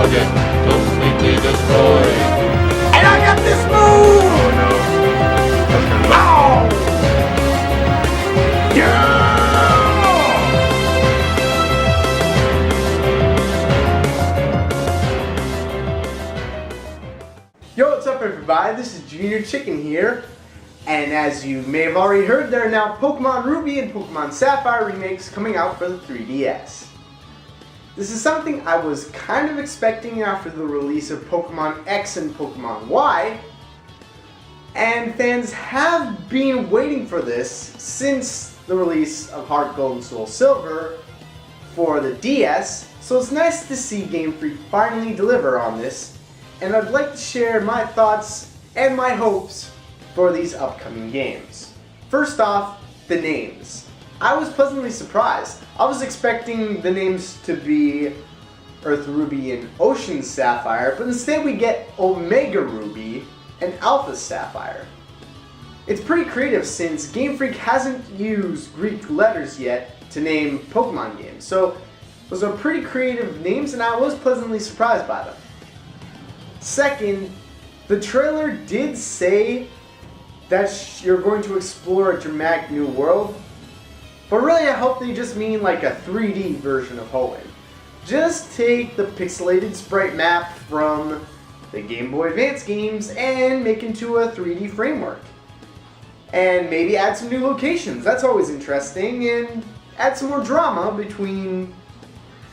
target, completely destroyed. And I got this move! Oh no. That's gonna look. Ow! Yeah! Yo, what's up everybody? This is Junior Chicken here. And as you may have already heard, there are now Pokemon Ruby and Pokemon Sapphire remakes coming out for the 3DS. This is something I was kind of expecting after the release of Pokemon X and Pokemon Y, and fans have been waiting for this since the release of Heart Gold and Soul Silver for the DS, so it's nice to see Game Freak finally deliver on this, and I'd like to share my thoughts and my hopes for these upcoming games. First off, the names. I was pleasantly surprised. I was expecting the names to be Earth Ruby and Ocean Sapphire, but instead we get OmegaRuby and AlphaSapphire. It's pretty creative since Game Freak hasn't used Greek letters yet to name Pokemon games, so those are pretty creative names and I was pleasantly surprised by them. Second, the trailer did say that you're going to explore a dramatic new world, but really I hope they just mean like a 3D version of Hoenn. Just take the pixelated sprite map from the Game Boy Advance games and make into a 3D framework. And maybe add some new locations, that's always interesting, and add some more drama between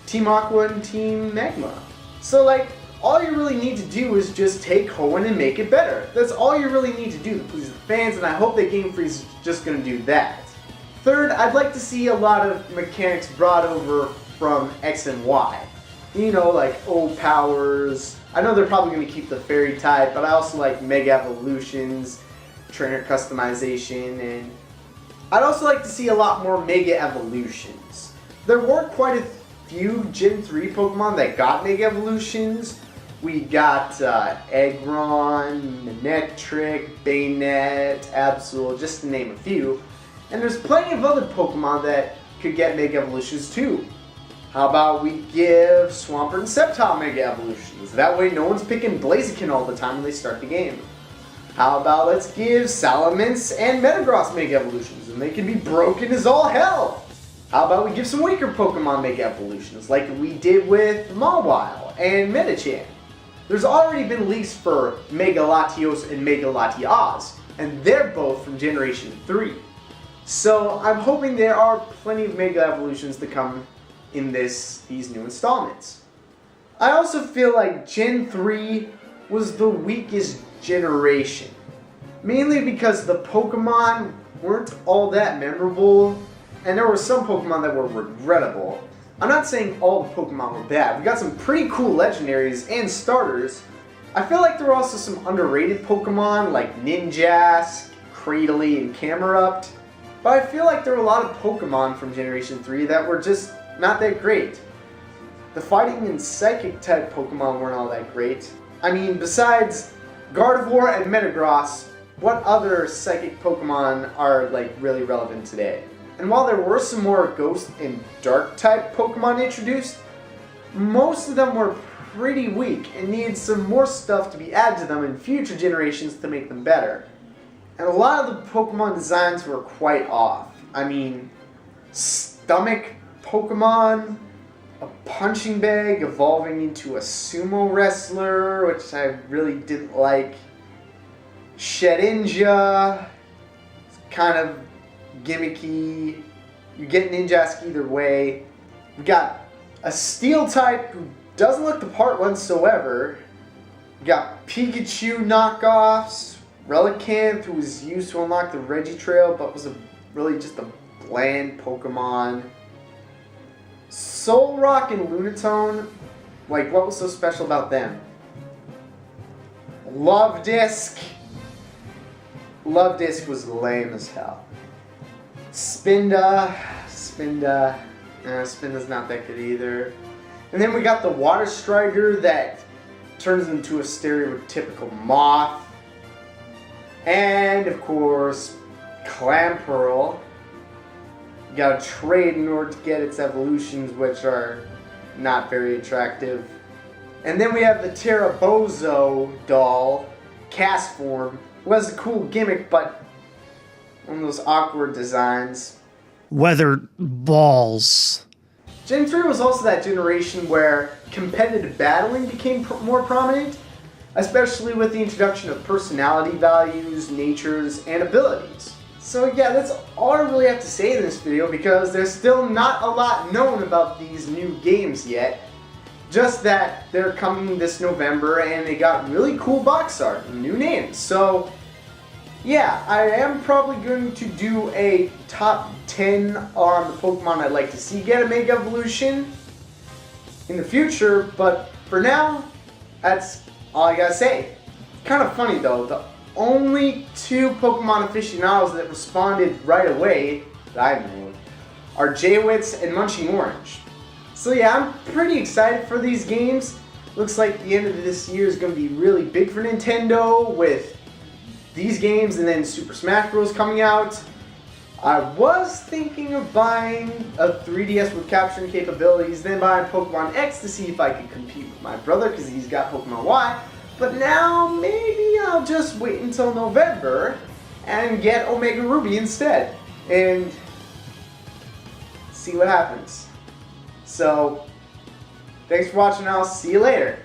Team Aqua and Team Magma. So like, all you really need to do is just take Hoenn and make it better. That's all you really need to do to please the fans, and I hope that Game Freak is just going to do that. Third, I'd like to see a lot of mechanics brought over from X and Y. You know, like old powers. I know they're probably going to keep the fairy type, but I also like Mega Evolutions, trainer customization, and I'd also like to see a lot more Mega Evolutions. There were quite a few Gen 3 Pokemon that got Mega Evolutions. We got Aggron, Manectric, Bayonet, Absol, just to name a few. And there's plenty of other Pokemon that could get Mega Evolutions too. How about we give Swampert and Sceptile Mega Evolutions? That way no one's picking Blaziken all the time when they start the game. How about let's give Salamence and Metagross Mega Evolutions, and they can be broken as all hell. How about we give some weaker Pokemon Mega Evolutions, like we did with Mawile and Medicham. There's already been leaks for Mega Latios and Mega Latias, and they're both from Generation 3. So I'm hoping there are plenty of Mega Evolutions to come in these new installments. I also feel like Gen 3 was the weakest generation, mainly because the Pokemon weren't all that memorable, and there were some Pokemon that were regrettable. I'm not saying all the Pokemon were bad. We got some pretty cool legendaries and starters. I feel like there were also some underrated Pokemon like Ninjask, Cradily, and Camerupt. But I feel like there were a lot of Pokemon from Generation 3 that were just not that great. The fighting and psychic type Pokemon weren't all that great. I mean, besides Gardevoir and Metagross, what other psychic Pokemon are like really relevant today? And while there were some more ghost and dark type Pokemon introduced, most of them were pretty weak and needed some more stuff to be added to them in future generations to make them better. And a lot of the Pokemon designs were quite off. I mean, stomach Pokemon, a punching bag evolving into a sumo wrestler, which I really didn't like. Shedinja, kind of gimmicky. You get Ninjask either way. We got a Steel type who doesn't look the part whatsoever. We got Pikachu knockoffs. Relicanth, who was used to unlock the Regitrail, but was really just a bland Pokemon. Solrock and Lunatone, like what was so special about them? Love-Disc. Love-Disc was lame as hell. Spinda, Spinda's not that good either. And then we got the Water Strider that turns into a stereotypical moth. And of course, Clamperl. You gotta trade in order to get its evolutions, which are not very attractive. And then we have the Terrabozo doll, cast form, who has a cool gimmick, but one of those awkward designs. Weathered balls. Gen 3 was also that generation where competitive battling became more prominent, especially with the introduction of personality values, natures, and abilities. So yeah, that's all I really have to say in this video because there's still not a lot known about these new games yet. Just that they're coming this November and they got really cool box art and new names. So yeah, I am probably going to do a top 10 on the Pokemon I'd like to see get a Mega Evolution in the future, but for now, that's all I gotta say. Kind of funny though, the only two Pokemon aficionados that responded right away, that I know, are Jaywitz and Munching Orange. So yeah, I'm pretty excited for these games. Looks like the end of this year is going to be really big for Nintendo with these games and then Super Smash Bros. Coming out. I was thinking of buying a 3DS with capturing capabilities, then buying Pokemon X to see if I could compete with my brother because he's got Pokemon Y. But now maybe I'll just wait until November and get OmegaRuby instead and see what happens. So, thanks for watching. I'll see you later.